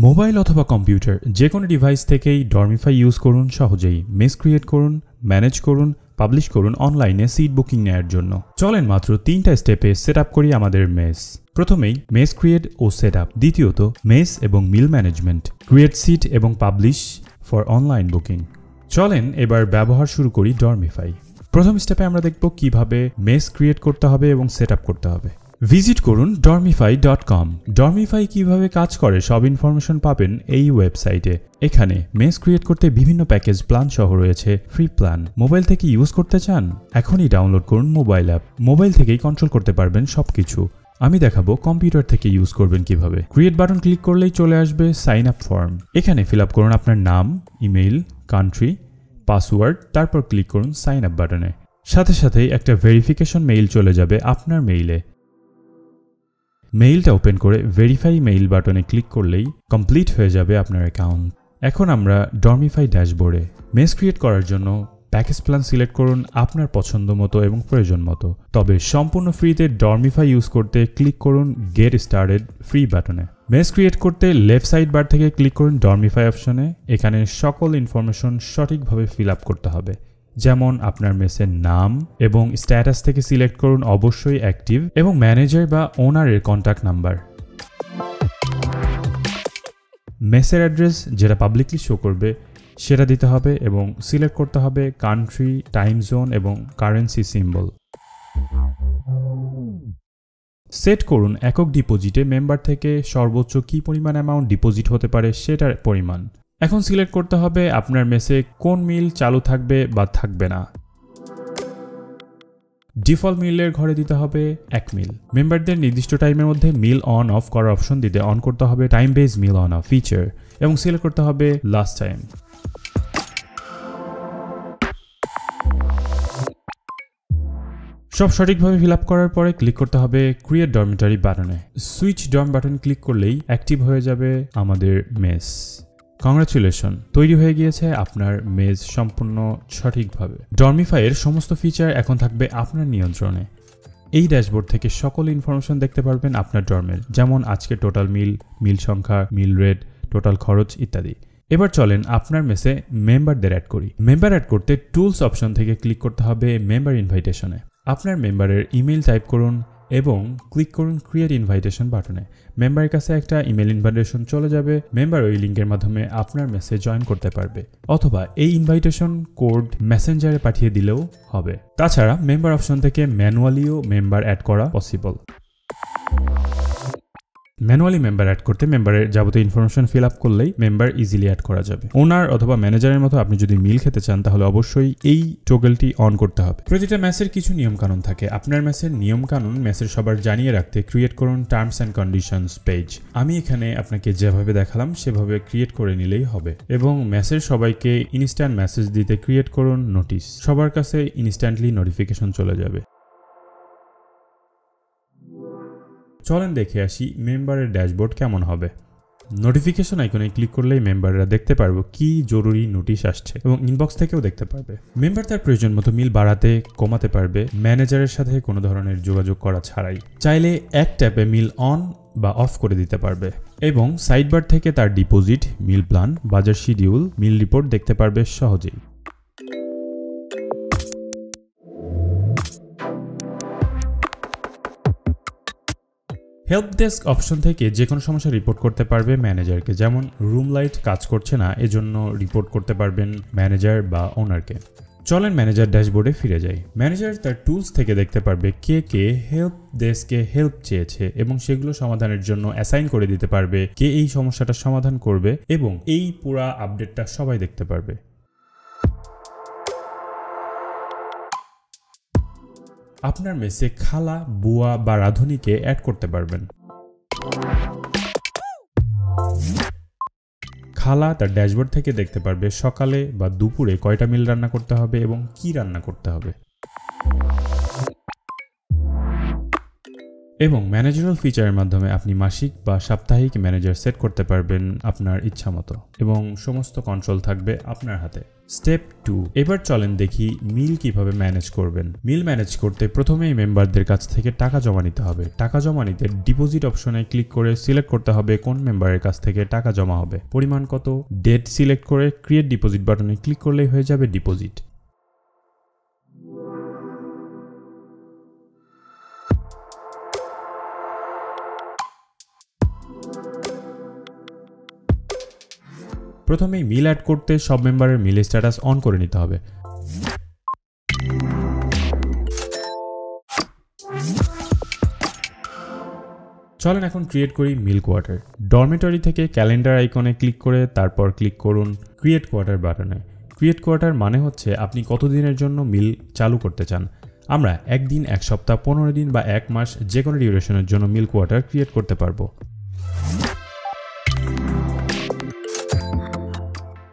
Mobile অথবা computer যে কোনো ডিভাইস থেকেই ডরমিফাই ইউজ করুন সহজেই। মেস ক্রিয়েট করুন, ম্যানেজ করুন, পাবলিশ করুন অনলাইনে সিট বুকিং নেয়ার জন্য। চলেন মাত্র 3টা স্টেপে সেট আপ করি আমাদের মেস। প্রথমেই মেস ক্রিয়েট ও সেট আপ, দ্বিতীয়ত মেস এবং মিল ম্যানেজমেন্ট, ক্রিয়েট সিট এবং পাবলিশ ফর অনলাইন বুকিং। চলেন এবার ব্যবহার শুরু করি ডরমিফাই। প্রথম স্টেপে আমরা দেখব কিভাবে মেস ক্রিয়েট করতে হবে এবং সেট আপ করতে হবে। ভিজিট করুন dormify.com। ডরমিফাই কিভাবে কাজ করে সব ইনফরমেশন পাবেন এই ওয়েবসাইটে। এখানে মেস ক্রিয়েট করতে বিভিন্ন প্যাকেজ প্ল্যান সহ রয়েছে ফ্রি প্ল্যান। মোবাইল থেকে ইউজ করতে চান? এখনই ডাউনলোড করুন মোবাইল অ্যাপ। মোবাইল থেকেই কন্ট্রোল করতে পারবেন সবকিছু। আমি দেখাবো কম্পিউটার থেকে ইউজ করবেন কিভাবে। ক্রিয়েট বাটন ক্লিক করলেই চলে আসবে সাইন আপ ফর্ম। এখানে ফিল আপ করুন আপনার নাম, ইমেইল, কান্ট্রি, পাসওয়ার্ড, তারপর ক্লিক করুন সাইন আপ বাটনে। সাথে সাথেই একটা ভেরিফিকেশন মেইল চলে যাবে আপনার মেইলে। মেইলটা ওপেন করে ভেরিফাই মেইল বাটনে ক্লিক করলেই কমপ্লিট হয়ে যাবে আপনার অ্যাকাউন্ট। এখন আমরা ডরমিফাই ড্যাশবোর্ডে। মেস ক্রিয়েট করার জন্য প্যাকেজ প্ল্যান সিলেক্ট করুন আপনার পছন্দ মতো এবং প্রয়োজন মতো। তবে সম্পূর্ণ ফ্রিতে ডরমিফাই ইউজ করতে ক্লিক করুন গেট স্টার্টেড ফ্রি বাটনে। মেস ক্রিয়েট করতে লেফট সাইড বার থেকে ক্লিক করুন ডরমিফাই অপশনে। এখানে সকল ইনফরমেশন সঠিকভাবে ফিল আপ করতে হবে, যেমন আপনার মেসের নাম এবং স্ট্যাটাস থেকে সিলেক্ট করুন অবশ্যই অ্যাক্টিভ এবং ম্যানেজার বা ওনারের কন্ট্যাক্ট নাম্বার। মেসের অ্যাড্রেস যেটা পাবলিকলি শো করবে সেটা দিতে হবে এবং সিলেক্ট করতে হবে কান্ট্রি, টাইম জোন এবং কারেন্সি সিম্বল। সেট করুন একক ডিপোজিটে মেম্বার থেকে সর্বোচ্চ কী পরিমাণ অ্যামাউন্ট ডিপোজিট হতে পারে সেটার পরিমাণ। এখন সিলেক্ট করতে হবে আপনার মেসে কোন মিল চালু থাকবে বা থাকবে না। ডিফল্ট মিলের ঘরে দিতে হবে 1 মিল। মেম্বারদের নির্দিষ্ট টাইমের মধ্যে মিল অন অফ করার অপশন দিতে অন করতে হবে time base meal on off feature এবং সিলেক্ট করতে হবে লাস্ট টাইম। সব সঠিকভাবে ফিল আপ করার পরে ক্লিক করতে হবে ক্রিয়েট ডরমিটরি বাটনে। সুইচ ডর্ম বাটন ক্লিক করলেই অ্যাক্টিভ হয়ে যাবে আমাদের মেস। কংগ্রাচুলেশন, তৈরি হয়ে গিয়েছে আপনার মেজ সম্পূর্ণ সঠিকভাবে। ডরমিফাইয়ের সমস্ত ফিচার এখন থাকবে আপনার নিয়ন্ত্রণে। এই ড্যাশবোর্ড থেকে সকল ইনফরমেশন দেখতে পারবেন আপনার ডর্মের, যেমন আজকে টোটাল মিল সংখ্যা, মিল রেট, টোটাল খরচ ইত্যাদি। এবার চলেন আপনার মেসে মেম্বারদের অ্যাড করি। মেম্বার অ্যাড করতে টুলস অপশন থেকে ক্লিক করতে হবে মেম্বার ইনভাইটেশনে। আপনার মেম্বারের ইমেল টাইপ করুন এবং ক্লিক করুন ক্রিয়েট ইনভাইটেশন বাটনে। মেম্বারের কাছে একটা ইমেল ইনভাইটেশন চলে যাবে। মেম্বার ওই লিঙ্কের মাধ্যমে আপনার মেসে জয়েন করতে পারবে, অথবা এই ইনভাইটেশন কোড মেসেঞ্জারে পাঠিয়ে দিলেও হবে। তাছাড়া মেম্বার অপশন থেকে ম্যানুয়ালিও মেম্বার অ্যাড করা পসিবল। ম্যানুয়ালি মেম্বার অ্যাড করতে মেম্বারের যাবতীয় ইনফরমেশন ফিল আপ করলেই মেম্বার ইজিলি অ্যাড করা যাবে। ওনার অথবা ম্যানেজারের মতো আপনি যদি মিল খেতে চান তাহলে অবশ্যই এই টগলটি অন করতে হবে। প্রতিটা ম্যাসের কিছু নিয়ম কানুন থাকে। আপনার ম্যাসের নিয়ম কানুন ম্যাসের সবার জানিয়ে রাখতে ক্রিয়েট করুন টার্মস অ্যান্ড কন্ডিশনস পেজ। আমি এখানে আপনাকে যেভাবে দেখালাম সেভাবে ক্রিয়েট করে নিলেই হবে এবং ম্যাসের সবাইকে ইনস্ট্যান্ট মেসেজ দিতে ক্রিয়েট করুন নোটিশ। সবার কাছে ইনস্ট্যান্টলি নোটিফিকেশন চলে যাবে। চলেন দেখে আসি মেম্বারের ড্যাশবোর্ড কেমন হবে। নোটিফিকেশন আইকনে ক্লিক করলেই মেম্বাররা দেখতে পারবো কি জরুরি নোটিশ আসছে এবং ইনবক্স থেকেও দেখতে পারবে। মেম্বার তার প্রয়োজন মতো মিল বাড়াতে কমাতে পারবে ম্যানেজারের সাথে কোনো ধরনের যোগাযোগ করা ছাড়াই। চাইলে এক ট্যাপে মিল অন বা অফ করে দিতে পারবে এবং সাইডবার থেকে তার ডিপোজিট, মিল প্ল্যান, বাজার শিডিউল, মিল রিপোর্ট দেখতে পারবে সহজেই। হেল্প ডেস্ক অপশন থেকে যে কোনো সমস্যা রিপোর্ট করতে পারবে ম্যানেজারকে, যেমন রুম লাইট কাজ করছে না এজন্য রিপোর্ট করতে পারবেন ম্যানেজার বা ওনারকে। চলেন ম্যানেজার ড্যাশবোর্ডে ফিরে যাই। ম্যানেজার তার টুলস থেকে দেখতে পারবে কে কে হেল্প ডেস্কে হেল্প চেয়েছে এবং সেগুলো সমাধানের জন্য অ্যাসাইন করে দিতে পারবে কে এই সমস্যাটা সমাধান করবে এবং এই পুরা আপডেটটা সবাই দেখতে পারবে। আপনার মেসে খালা, বুয়া বা রাঁধুনিকে অ্যাড করতে পারবেন। খালা তার ড্যাশবোর্ড থেকে দেখতে পারবে সকালে বা দুপুরে কয়টা মিল রান্না করতে হবে এবং কি রান্না করতে হবে। এবং ম্যানেজারাল ফিচারের মাধ্যমে আপনি মাসিক বা সাপ্তাহিক ম্যানেজার সেট করতে পারবেন আপনার ইচ্ছা মতো এবং সমস্ত কন্ট্রোল থাকবে আপনার হাতে। স্টেপ 2, এবার চলেন দেখি মিল কিভাবে ম্যানেজ করবেন। মিল ম্যানেজ করতে প্রথমেই মেম্বারদের কাছ থেকে টাকা জমা নিতে হবে। টাকা জমা নিতে ডিপোজিট অপশনে ক্লিক করে সিলেক্ট করতে হবে কোন মেম্বারের কাছ থেকে টাকা জমা হবে, পরিমাণ কত, ডেট সিলেক্ট করে ক্রিয়েট ডিপোজিট বাটনে ক্লিক করলেই হয়ে যাবে ডিপোজিট। প্রথমেই মিল অ্যাড করতে সব মেম্বারের মিল স্ট্যাটাস অন করে নিতে হবে। চলেন এখন ক্রিয়েট করি মিল কোয়ার্টার। ডরমিটরি থেকে ক্যালেন্ডার আইকনে ক্লিক করে তারপর ক্লিক করুন ক্রিয়েট কোয়ার্টার বাটনে। ক্রিয়েট কোয়ার্টার মানে হচ্ছে আপনি কতদিনের জন্য মিল চালু করতে চান। আমরা 1 দিন, 1 সপ্তাহ, 15 দিন বা 1 মাস যে কোনো ডিউরেশনের জন্য মিল কোয়ার্টার ক্রিয়েট করতে পারবো।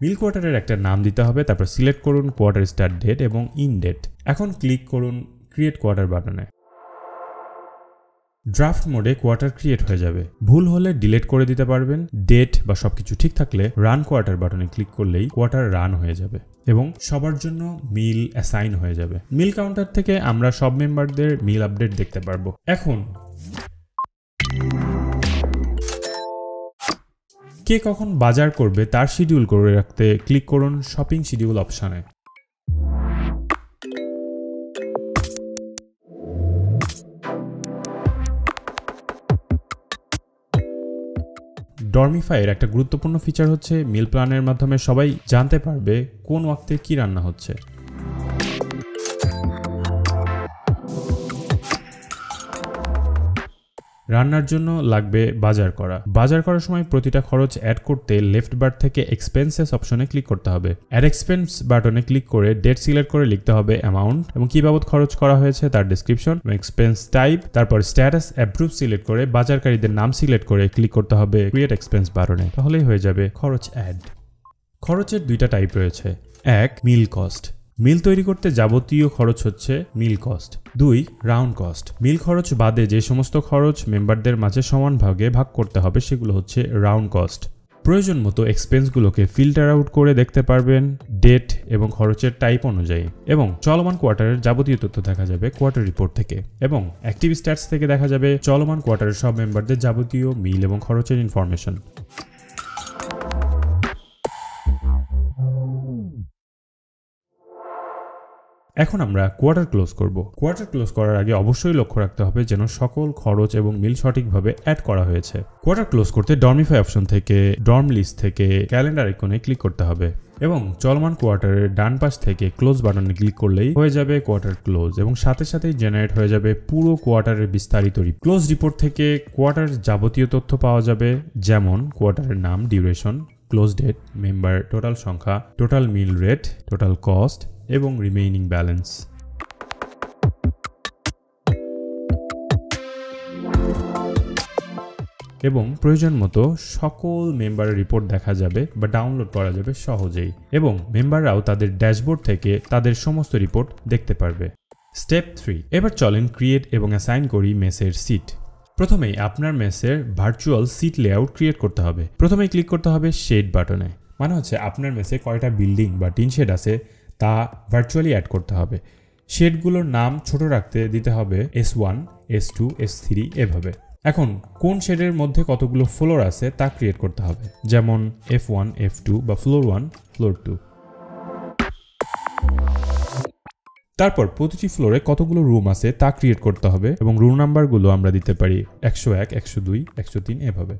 মিল কোয়ার্টারের একটা নাম দিতে হবে, তারপর সিলেক্ট করুন কোয়ার্টার স্টার্ট ডেট এবং ইন ডেট। এখন ক্লিক করুন ক্রিয়েট কোয়ার্টার বাটনে। ড্রাফট মোডে কোয়ার্টার ক্রিয়েট হয়ে যাবে। ভুল হলে ডিলিট করে দিতে পারবেন। ডেট বা সবকিছু ঠিক থাকলে রান কোয়ার্টার বাটনে ক্লিক করলেই কোয়ার্টার রান হয়ে যাবে এবং সবার জন্য মিল অ্যাসাইন হয়ে যাবে। মিল কাউন্টার থেকে আমরা সব মেম্বারদের মিল আপডেট দেখতে পারবো। এখন কে কখন বাজার করবে তার শিডিউল করে রাখতে ক্লিক করুন শপিং শিডিউল অপশনে। ডরমিফাইয়ের একটা গুরুত্বপূর্ণ ফিচার হচ্ছে মিল প্ল্যানের মাধ্যমে সবাই জানতে পারবে কোন ওয়াক্তে কি রান্না হচ্ছে। রান্নার জন্য লাগবে বাজার করা। বাজার করার সময় প্রতিটা খরচ অ্যাড করতে লেফট বার থেকে এক্সপেন্সেস অপশনে ক্লিক করতে হবে। অ্যাড এক্সপেন্স বাটনে ক্লিক করে ডেট সিলেক্ট করে লিখতে হবে অ্যামাউন্ট এবং কি বাবদ খরচ করা হয়েছে তার ডেসক্রিপশন এবং এক্সপেন্স টাইপ। তারপর স্ট্যাটাস অ্যাপ্রুভ সিলেক্ট করে বাজারকারীদের নাম সিলেক্ট করে ক্লিক করতে হবে ক্রিয়েট এক্সপেন্স বাটনে। তাহলেই হয়ে যাবে খরচ অ্যাড। খরচের 2টা টাইপ রয়েছে। 1 মিল কস্ট। মিল তৈরি করতে যাবতীয় খরচ হচ্ছে meal cost. 2 round cost. Meal খরচ বাদে যে সমস্ত খরচ মেম্বারদের মাঝে সমান ভাগে ভাগ করতে হবে সেগুলো হচ্ছে রাউন্ড কস্ট। প্রয়োজন মতো এক্সপেন্সগুলোকে ফিল্টার আউট করে দেখতে পারবেন ডেট এবং খরচের টাইপ অনুযায়ী। এবং চলমান কোয়ার্টারের যাবতীয় তথ্য দেখা যাবে কোয়ার্টার রিপোর্ট থেকে এবং অ্যাক্টিভ স্ট্যাটস থেকে দেখা যাবে চলমান কোয়ার্টারের সব মেম্বারদের যাবতীয় মিল এবং খরচের ইনফরমেশন। এখন আমরা কোয়ার্টার ক্লোজ করব। কোয়ার্টার ক্লোজ করার আগে অবশ্যই লক্ষ্য রাখতে হবে যেন সকল খরচ এবং মিল সঠিকভাবে অ্যাড করা হয়েছে। কোয়ার্টার ক্লোজ করতে ডরমিফাই অপশন থেকে ডর্ম লিস্ট থেকে ক্যালেন্ডার আইকনে ক্লিক করতে হবে এবং চলমান কোয়ার্টারের ডান পাশ থেকে ক্লোজ বাটনে ক্লিক করলেই হয়ে যাবে কোয়ার্টার ক্লোজ এবং সাথে সাথেই জেনারেট হয়ে যাবে পুরো কোয়ার্টারের বিস্তারিত ক্লোজ রিপোর্ট থেকে কোয়ার্টার যাবতীয় তথ্য পাওয়া যাবে, যেমন কোয়ার্টারের নাম, duration, close date, member total সংখ্যা, total meal rate, total cost এবং রিমেইনিং ব্যালেন্স। এবং প্রয়োজন মতো সকল মেম্বারের রিপোর্ট দেখা যাবে বা ডাউনলোড করা যাবে সহজেই এবং মেম্বাররাও তাদের ড্যাশবোর্ড থেকে তাদের সমস্ত রিপোর্ট দেখতে পারবে। স্টেপ 3, এবার চলেন ক্রিয়েট এবং অ্যাসাইন করি মেসের সিট। প্রথমেই আপনার মেসের ভার্চুয়াল সিট লেআউট ক্রিয়েট করতে হবে। প্রথমেই ক্লিক করতে হবে শেড বাটনে, মানে হচ্ছে আপনার মেসে কয়টা বিল্ডিং বা টিন শেড আছে তা ভার্চুয়ালি অ্যাড করতে হবে। শেডগুলোর নাম ছোট রাখতে দিতে হবে S1, S2, S3 এভাবে। এখন কোন শেডের মধ্যে কতগুলো ফ্লোর আছে তা ক্রিয়েট করতে হবে, যেমন F1, F2 বা ফ্লোর 1, ফ্লোর 2। তারপর প্রতিটি ফ্লোরে কতগুলো রুম আছে তা ক্রিয়েট করতে হবে এবং রুম নাম্বারগুলো আমরা দিতে পারি 101, 102, 103 এভাবে।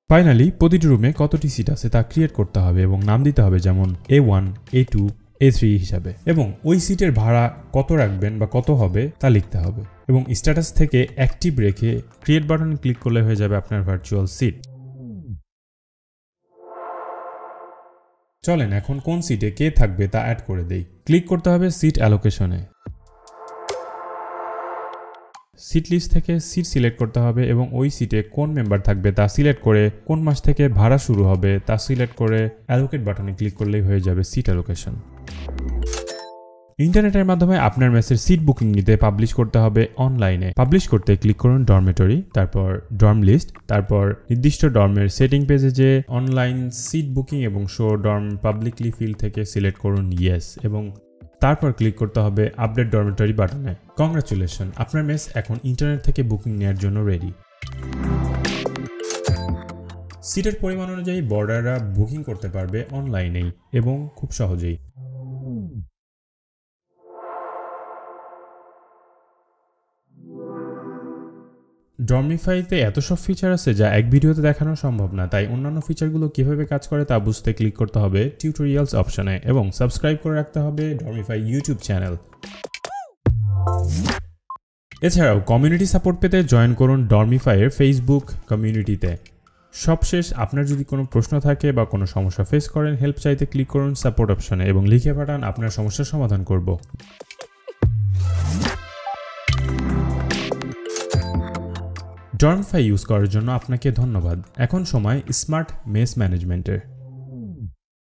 ফাইনালি প্রতিটি রুমে কতটি সিট আছে তা ক্রিয়েট করতে হবে এবং নাম দিতে হবে যেমন A1, A2, A3 হিসাবে এবং ওই সিটের ভাড়া কত রাখবেন বা কত হবে তা লিখতে হবে এবং স্ট্যাটাস থেকে অ্যাক্টিভ রেখে ক্রিয়েট বাটনে ক্লিক করলে হয়ে যাবে আপনার ভার্চুয়াল সিট। চলেন এখন কোন সিটে কে থাকবে তা অ্যাড করে দেই। ক্লিক করতে হবে সিট অ্যালোকেশনে। সিট লিস্ট থেকে সিট সিলেক্ট করতে হবে এবং ওই সিটে কোন মেম্বার থাকবে তা সিলেক্ট করে কোন মাস থেকে ভাড়া শুরু হবে তা সিলেক্ট করে অ্যালোকেট বাটনে ক্লিক করলেই হয়ে যাবে সিট অ্যালোকেশন। ইন্টারনেটের মাধ্যমে আপনার মেসের সিট বুকিং নিতে পাবলিশ করতে হবে অনলাইনে। পাবলিশ করতে ক্লিক করুন ডরমেটরি, তারপর ডর্ম লিস্ট, তারপর নির্দিষ্ট ডর্মের সেটিং পেজে যে অনলাইন সিট বুকিং এবং শো ডর্ম পাবলিকলি ফিল্ড থেকে সিলেক্ট করুন ইয়েস এবং তারপর ক্লিক করতে হবে আপডেট ডরমেটরি বাটনে। কংগ্রাচুলেশন, আপনার মেস এখন ইন্টারনেট থেকে বুকিং নেওয়ার জন্য রেডি। সিটের পরিমাণ অনুযায়ী বর্ডাররা বুকিং করতে পারবে অনলাইনেই এবং খুব সহজেই। ডর্মিফাইতে এত সব ফিচার আছে যা এক ভিডিওতে দেখানো সম্ভব না, তাই অন্যান্য ফিচারগুলো কিভাবে কাজ করে তা বুঝতে ক্লিক করতে হবে টিউটোরিয়ালস অপশনে এবং সাবস্ক্রাইব করে রাখতে হবে ডর্মিফাই ইউটিউব চ্যানেল। এছাড়াও কমিউনিটি সাপোর্ট পেতে জয়েন করুন ডর্মিফাইয়ের ফেসবুক কমিউনিটিতে। সবশেষ, আপনার যদি কোনো প্রশ্ন থাকে বা কোনো সমস্যা ফেস করেন, হেল্প চাইতে ক্লিক করুন সাপোর্ট অপশনে এবং লিখে পাঠান, আপনার সমস্যার সমাধান করব। ডর্মিফাই ইউজ করার জন্য আপনাকে ধন্যবাদ। এখন সময় স্মার্ট মেস ম্যানেজমেন্টের।